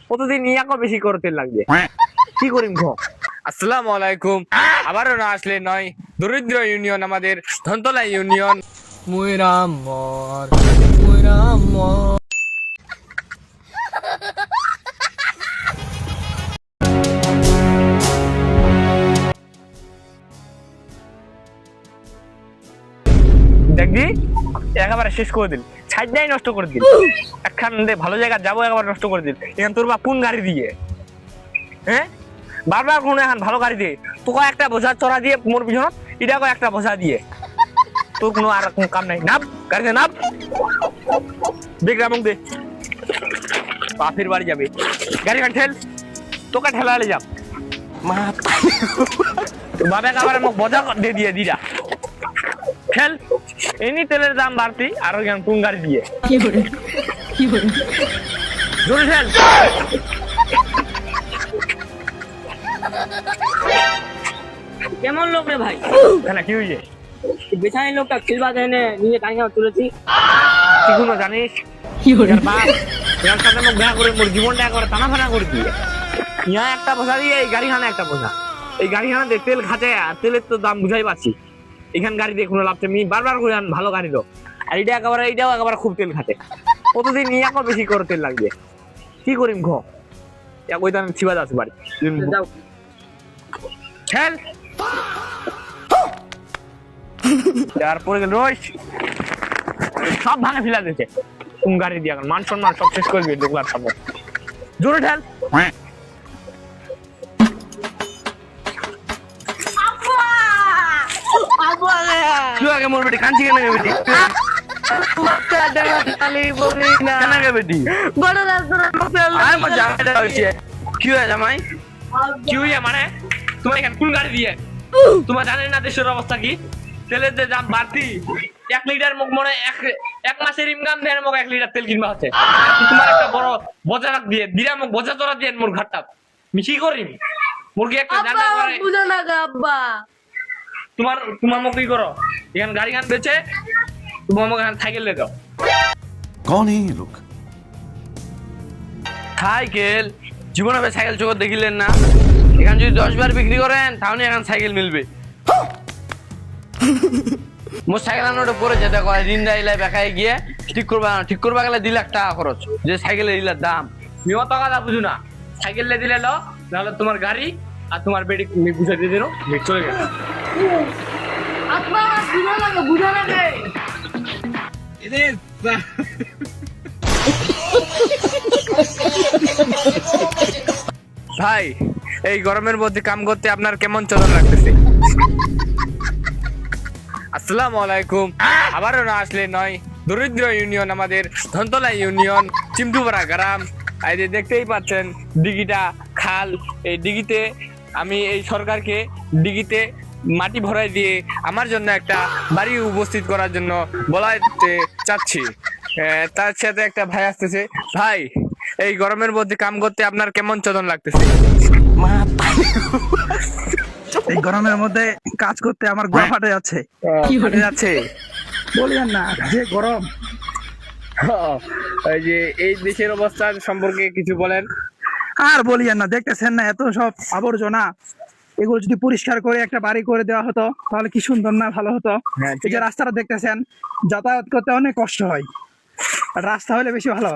প্রতিদিন ইয়াকো বেশি করতে লাগবে, কি করিম ঘ। আসসালামু আলাইকুম। আবারও না আসলে নয়, দরিদ্র ইউনিয়ন আমাদের ধনতলা ইউনিয়ন। মুইরামর মুইরামর দেখবি একেবারে শেষ করে দিল, ছাইডটাই নষ্ট করে দিল। একখান ভালো জায়গা যাবো একেবারে নষ্ট করে দিল। এখন তোর বাপ কোন গাড়ি দিয়ে, হ্যাঁ বারবার কোনো এখন ভালো গাড়ি দিয়ে তোকে একটা বোঝা চড়া দিয়ে মোর পিছনত, এটাকে একটা বোঝা দিয়ে তোর কোনো আর কোনো কাম নাই। নাপ গাড়িতে নাপ, বেগ রামুক দে, বাপের বাড়ি যাবে। গাড়ি খান ঠেল, তোকে ঠেলালে যাব বাবাকে আবার মোক বোঝা দিয়ে দিয়ে দিরা খেল। এমনি তেলের দাম বাড়তি, আর কোন গাড়ি দিয়ে জোরে খেল। কেমন লোক রে ভাই? কেন কি হয়েছে? বেছানি লোকটা খিলবা দেনে নিজে টাইনা তুলেছি। কি কোনো জানিস এর বাপ এর সাথে মোক দেখা করে মোর জীবনটা একবারে টানা ফানা করে দিয়ে। ইয়া একটা বোঝা দিয়ে এই গাড়িখানে একটা বোঝা, এই গাড়িখানে তেল খাটে, আর তেলের তো দাম বুঝাই পাচ্ছি। এখান গাড়ি দিয়ে কোনো লাভ নেই, বারবার করে ভালো গাড়ি দো। আর এটা একেবারে এইটাও একেবারে খুব তেল খাটে, প্রতিদিন ইয়াকো বেশি করে তেল লাগবে, কি করিম ঘ। এক ওই দাম ছিবা যাচ্ছে বাড়ি যাও খেল। তারপরে রোজ সব ভাঙে ফেলা দিয়েছে কোন গাড়ি দিয়ে, মান সম্মান সব শেষ করবি দোকান সামনে। জোরে ঠেল। কি আগে মোর বেটি কাঁদছি কেন গে বেটি? কেন গে বেটি? আয় মজা এটা হচ্ছে। কি হয় জামাই? কি হইয়া মানে তোমার এখানে কোন গাড়ি দিয়ে? তোমার জানেন না দেশের অবস্থা কি? তেলের যে দাম বাড়তি, 1 লিটার মুখ মনে এক মাসের ইনকাম দেয় মুখ 1 লিটার তেল কিনবা হচ্ছে। তোমার একটা বড় বোঝা রাখ দিয়ে দিরা মুখ বোঝা তোরা দিয়ে মোর ঘাটটা মিশি করিম মুরগি একটা জানা করে বুঝা না গা আব্বা। তোমার মুখ কি করো? এখানে গাড়ি গান বেচে তোমার মুখ এখানে সাইকেল ले দাও। कौन है ये लोग? সাইকেল জীবনে সাইকেল চোখ দেখিলেন না? এখানে যদি 10 বার বিক্রি করেন তাহলে এখানে সাইকেল মিলবে। মোর সাইকেল আনোটা পরে যেতে কয় দিন দাইলাই বেকায় গিয়ে ঠিক করবা গেলে 2 লাখ টাকা খরচ, যে সাইকেলের ইলার দাম নিও টাকা দা বুঝু না। সাইকেল লে দিলে লো, তাহলে তোমার গাড়ি আর তোমার বেডি আমি বুঝাই দিয়ে দিন, চলে গেল। আব্বা বুঝা না গে। ভাই এই গরমের মধ্যে কাম করতে আপনার কেমন চলন লাগতেছে? আসসালামু আলাইকুম। আবারও না আসলে নয়, দরিদ্র ইউনিয়ন আমাদের ধনতলা ইউনিয়ন, চিমটুপাড়া গ্রাম। এই যে দেখতেই পাচ্ছেন দিঘিটা খাল, এই দিঘিতে আমি এই সরকারকে দিঘিতে মাটি ভরাই দিয়ে আমার জন্য একটা বাড়ি উপস্থিত করার জন্য বলাইতে চাচ্ছি। তার সাথে একটা ভাই আসতেছে। ভাই এই গরমের মধ্যে কাম করতে আপনার কেমন চলন লাগতেছে? এই গরমের মধ্যে কাজ করতে আমার গা ফাটে যাচ্ছে। ফাটে যাচ্ছে বলিয়েন না, যে গরম। এই যে এই দেশের অবস্থা সম্পর্কে কিছু বলেন। আর বলিয়েন না, দেখতেছেন না এত সব আবর্জনা, এগুলো যদি পরিষ্কার করে একটা বাড়ি করে দেওয়া হতো তাহলে কি সুন্দর না, ভালো হতো। হ্যাঁ, ঠিক এই যে আছে। রাস্তাটা দেখতেছেন, যাতায়াত করতে অনেক কষ্ট হয়, আর রাস্তা হলে বেশি ভালো।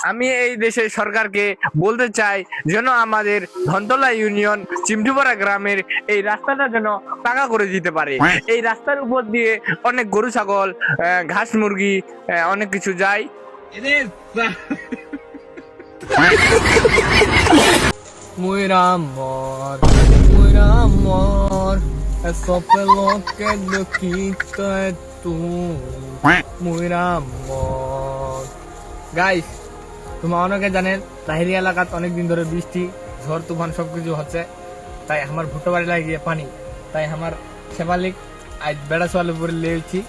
আমি এই দেশের সরকারকে বলতে চাই যেন আমাদের ধনতলা ইউনিয়ন চিমটুপাড়া গ্রামের এই রাস্তাটা যেন পাকা করে দিতে পারে। এই রাস্তার উপর দিয়ে অনেক গরু ছাগল, ঘাস মুরগি, অনেক কিছু যায়। মুইরামর মুইরামর এসো পেলোকে দুঃখিত তু মুইরামর। গাইস তোমরা অনেকে জানেন তাহিরি এলাকাত অনেকদিন ধরে বৃষ্টি ঝড় তুফান সবকিছু হচ্ছে, তাই আমার ভুট্টো বাড়ি লাগিয়ে পানি, তাই আমার সেবালিক আজ বেড়া সোয়ালে পরে লেছি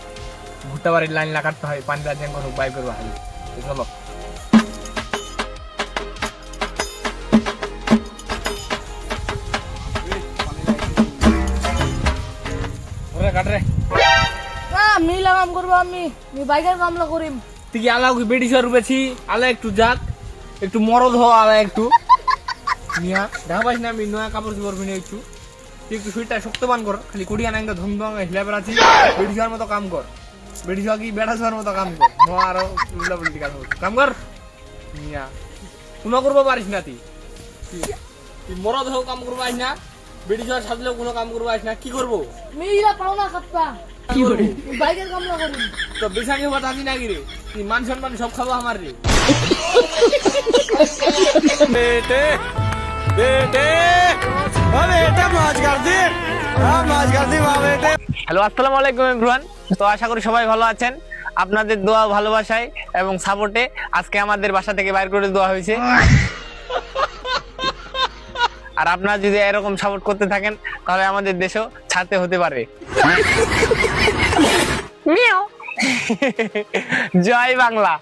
ভুট্টা বাড়ির লাইন লাগাতে হয়, পানি রাজ্যাং কোনো বাই করবো হালি চলো। কাটরে আমি লাগাম করবো, আমি বাইকের কামলা করিম। তুই আলাও বেড়ি সর বেছি আলা একটু যাক একটু মরদ হওয়া আলাদা একটু মিয়া দেখা পাইস না আমি নয়া কাপড় চোপড় কিনে একটু তুই একটু শরীরটা শক্তবান কর খালি কুড়ি আনা একটা ধুমধাম হিলা বেড়াচ্ছি বেড়ি যাওয়ার মতো কাম কর বেড়ি যাওয়া কি বেড়া যাওয়ার মতো কাম কর আরো উল্টা পুল্টি কাম কর মিয়া কোনো করবো পারিস না তুই মরদ হও কাম করবো আইস না বেড়ি যাওয়ার সাজলেও কোনো কাম করবো আইস না কি করবো মেয়েরা পাও না খাপ্পা কি করবো বাইকের কামলা করি তো বেসানি হবা থাকি নাকি রে তুই মান সম্মান সব খাবো আমার রে হ্যালো, আসসালামু আলাইকুম এভরিওয়ান। তো আশা করি সবাই ভালো আছেন। আপনাদের দোয়া, ভালোবাসায় এবং সাপোর্টে আজকে আমাদের বাসা থেকে বাইর করে দেওয়া হয়েছে। আর আপনারা যদি এরকম সাপোর্ট করতে থাকেন তাহলে আমাদের দেশও ছাড়তে হতে পারে। মিয়াও। জয় বাংলা।